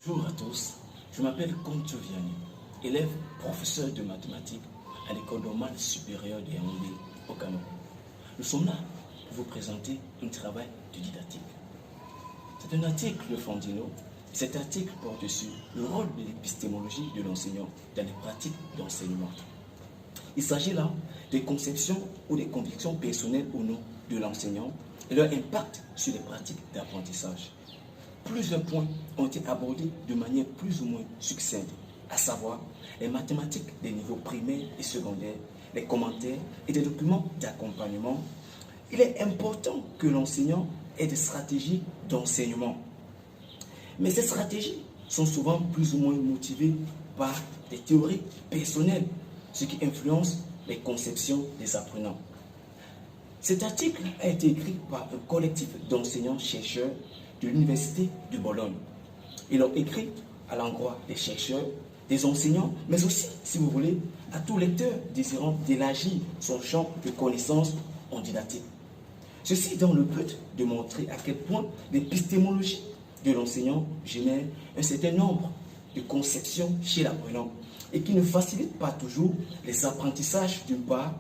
Bonjour à tous, je m'appelle Concho Vianney, élève professeur de mathématiques à l'école normale supérieure de Yaoundé au Cameroun. Nous sommes là pour vous présenter un travail de didactique. C'est un article de Fondino. Cet article porte sur le rôle de l'épistémologie de l'enseignant dans les pratiques d'enseignement. Il s'agit là des conceptions ou des convictions personnelles ou non de l'enseignant et leur impact sur les pratiques d'apprentissage. Plusieurs points ont été abordés de manière plus ou moins succincte, à savoir les mathématiques des niveaux primaires et secondaires, les commentaires et des documents d'accompagnement. Il est important que l'enseignant ait des stratégies d'enseignement. Mais ces stratégies sont souvent plus ou moins motivées par des théories personnelles, ce qui influence les conceptions des apprenants. Cet article a été écrit par un collectif d'enseignants-chercheurs de l'Université de Bologne. Ils l'ont écrit à l'endroit des chercheurs, des enseignants, mais aussi, si vous voulez, à tout lecteur désirant d'élargir son champ de connaissances en didactique. Ceci dans le but de montrer à quel point l'épistémologie de l'enseignant génère un certain nombre de conceptions chez l'apprenant et qui ne facilite pas toujours les apprentissages d'une part,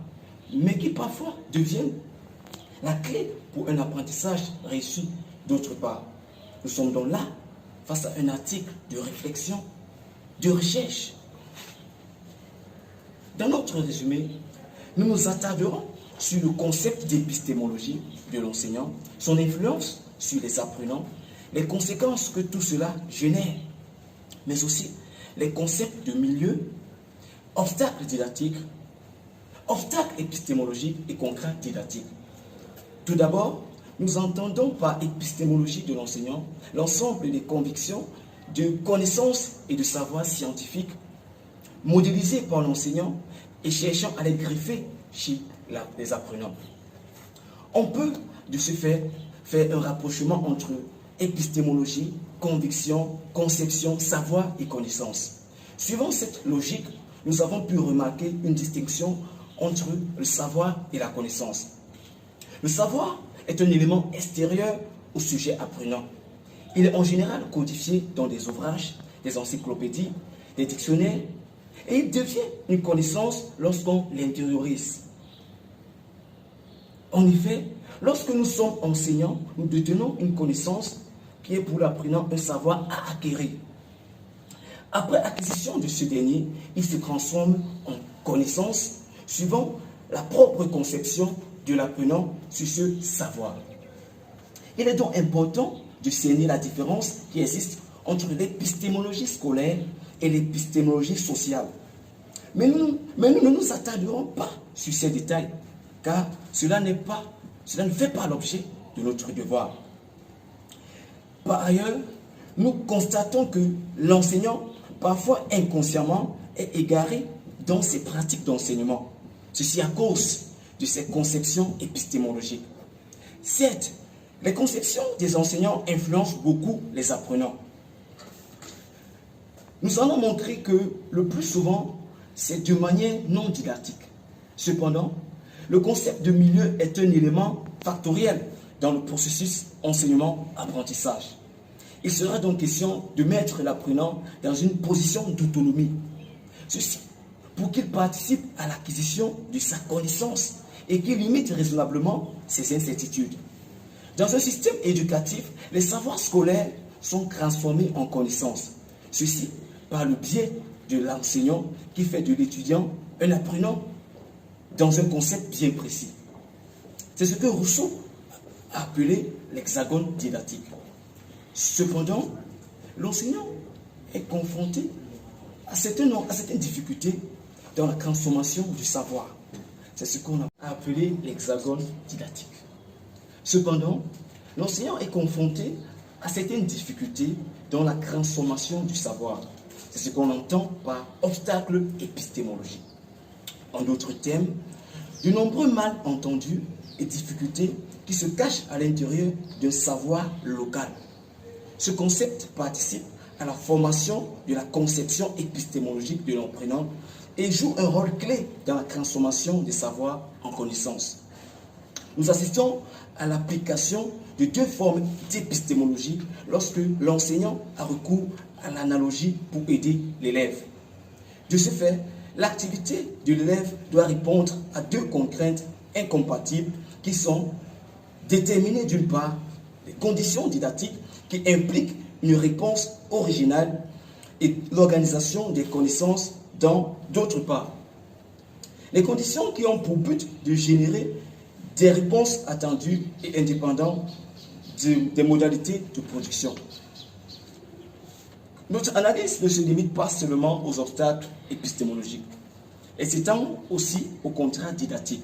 mais qui parfois deviennent la clé pour un apprentissage réussi d'autre part. Nous sommes donc là face à un article de réflexion, de recherche. Dans notre résumé, nous nous attarderons sur le concept d'épistémologie de l'enseignant, son influence sur les apprenants, les conséquences que tout cela génère, mais aussi les concepts de milieu, obstacles didactiques, obstacles épistémologiques et contraintes didactiques. Tout d'abord, nous entendons par épistémologie de l'enseignant l'ensemble des convictions, de connaissances et de savoirs scientifiques modélisés par l'enseignant et cherchant à les greffer chez les apprenants. On peut de ce fait faire un rapprochement entre épistémologie, conviction, conception, savoir et connaissance. Suivant cette logique, nous avons pu remarquer une distinction entre le savoir et la connaissance. Le savoir est un élément extérieur au sujet apprenant. Il est en général codifié dans des ouvrages, des encyclopédies, des dictionnaires, et il devient une connaissance lorsqu'on l'intériorise. En effet, lorsque nous sommes enseignants, nous détenons une connaissance qui est pour l'apprenant un savoir à acquérir. Après acquisition de ce dernier, il se transforme en connaissance suivant la propre conception de l'apprenant sur ce savoir. Il est donc important de cerner la différence qui existe entre l'épistémologie scolaire et l'épistémologie sociale. Mais nous ne nous attarderons pas sur ces détails, car cela ne fait pas l'objet de notre devoir. Par ailleurs, nous constatons que l'enseignant, parfois inconsciemment, est égaré dans ses pratiques d'enseignement. Ceci à cause de ces conceptions épistémologiques. Certes, les conceptions des enseignants influencent beaucoup les apprenants. Nous allons montrer que le plus souvent, c'est de manière non didactique. Cependant, le concept de milieu est un élément factoriel dans le processus enseignement-apprentissage. Il sera donc question de mettre l'apprenant dans une position d'autonomie. Ceci pour qu'il participe à l'acquisition de sa connaissance et qu'il limite raisonnablement ses incertitudes. Dans un système éducatif, les savoirs scolaires sont transformés en connaissances. Ceci par le biais de l'enseignant qui fait de l'étudiant un apprenant dans un concept bien précis. C'est ce que Rousseau a appelé l'hexagone didactique. Cependant, l'enseignant est confronté à certaines difficultés dans la transformation du savoir. C'est ce qu'on a appelé l'hexagone didactique. Cependant, l'enseignant est confronté à certaines difficultés dans la transformation du savoir. C'est ce qu'on entend par obstacle épistémologique. En d'autres termes, de nombreux malentendus et difficultés qui se cachent à l'intérieur d'un savoir local. Ce concept participe à la formation de la conception épistémologique de l'apprenant et joue un rôle clé dans la transformation des savoirs en connaissances. Nous assistons à l'application de deux formes d'épistémologie lorsque l'enseignant a recours à l'analogie pour aider l'élève. De ce fait, l'activité de l'élève doit répondre à deux contraintes incompatibles qui sont déterminer d'une part les conditions didactiques qui impliquent une réponse originale et l'organisation des connaissances d'autre part. Les conditions qui ont pour but de générer des réponses attendues et indépendantes des modalités de production. Notre analyse ne se limite pas seulement aux obstacles épistémologiques, elle s'étend aussi au contrat didactique.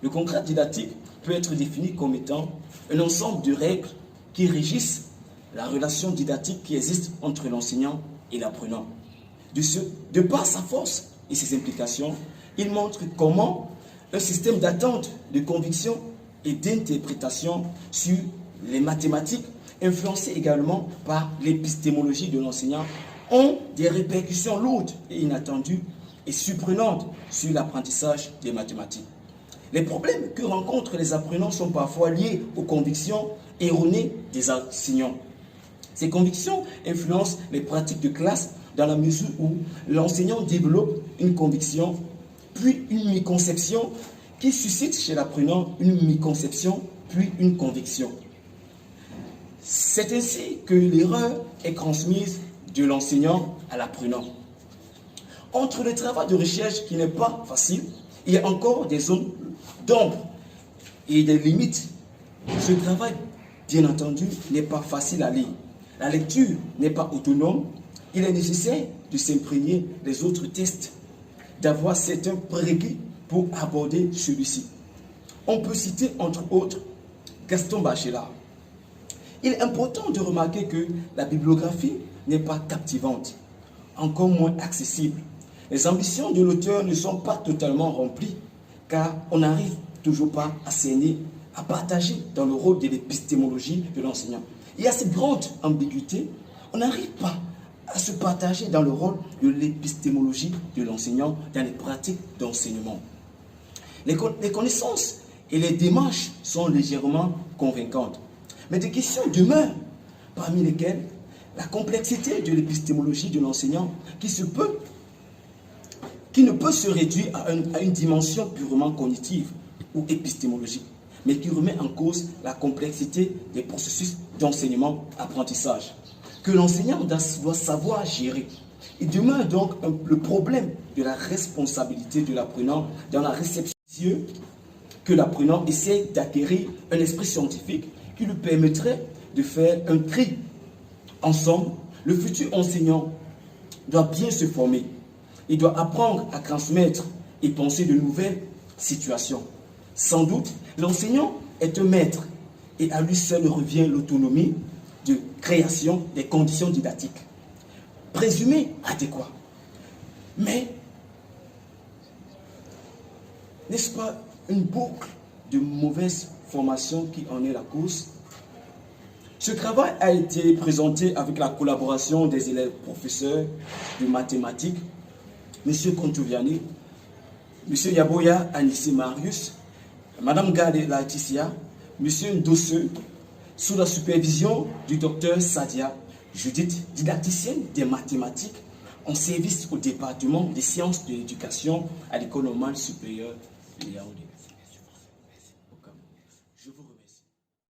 Le contrat didactique peut être défini comme étant un ensemble de règles qui régissent la relation didactique qui existe entre l'enseignant et l'apprenant. De par sa force et ses implications, il montre comment un système d'attente, de conviction et d'interprétation sur les mathématiques, influencé également par l'épistémologie de l'enseignant, ont des répercussions lourdes et inattendues et surprenantes sur l'apprentissage des mathématiques. Les problèmes que rencontrent les apprenants sont parfois liés aux convictions erronées des enseignants. Ces convictions influencent les pratiques de classe dans la mesure où l'enseignant développe une conviction, puis une méconception qui suscite chez l'apprenant une méconception, puis une conviction. C'est ainsi que l'erreur est transmise de l'enseignant à l'apprenant. Entre le travail de recherche qui n'est pas facile, il y a encore des zones d'ombre et des limites. Ce travail, bien entendu, n'est pas facile à lire. La lecture n'est pas autonome. Il est nécessaire de s'imprégner des autres tests, d'avoir certains prérequis pour aborder celui-ci. On peut citer entre autres Gaston Bachelard. Il est important de remarquer que la bibliographie n'est pas captivante, encore moins accessible. Les ambitions de l'auteur ne sont pas totalement remplies, car on n'arrive toujours pas à cerner, à partager dans le rôle de l'épistémologie de l'enseignant. Il y a cette grande ambiguïté, on n'arrive pas à se partager dans le rôle de l'épistémologie de l'enseignant dans les pratiques d'enseignement. Les connaissances et les démarches sont légèrement convaincantes, mais des questions demeurent, parmi lesquelles la complexité de l'épistémologie de l'enseignant qui ne peut se réduire à une dimension purement cognitive ou épistémologique, mais qui remet en cause la complexité des processus d'enseignement-apprentissage, que l'enseignant doit savoir gérer. Il demeure donc le problème de la responsabilité de l'apprenant dans la réception que l'apprenant essaie d'acquérir un esprit scientifique qui lui permettrait de faire un tri. En somme, le futur enseignant doit bien se former. Il doit apprendre à transmettre et penser de nouvelles situations. Sans doute, l'enseignant est un maître et à lui seul revient l'autonomie de création des conditions didactiques, présumées adéquates. Mais, n'est-ce pas une boucle de mauvaise formation qui en est la cause? Ce travail a été présenté avec la collaboration des élèves professeurs de mathématiques, M. Contoviani, M. Yaboya Anissé Marius, Mme Gade Laetitia, M. Ndosseux, sous la supervision du Dr Sadia Judith, didacticienne des mathématiques en service au département des sciences de l'éducation à l'École normale supérieure de Yaoundé.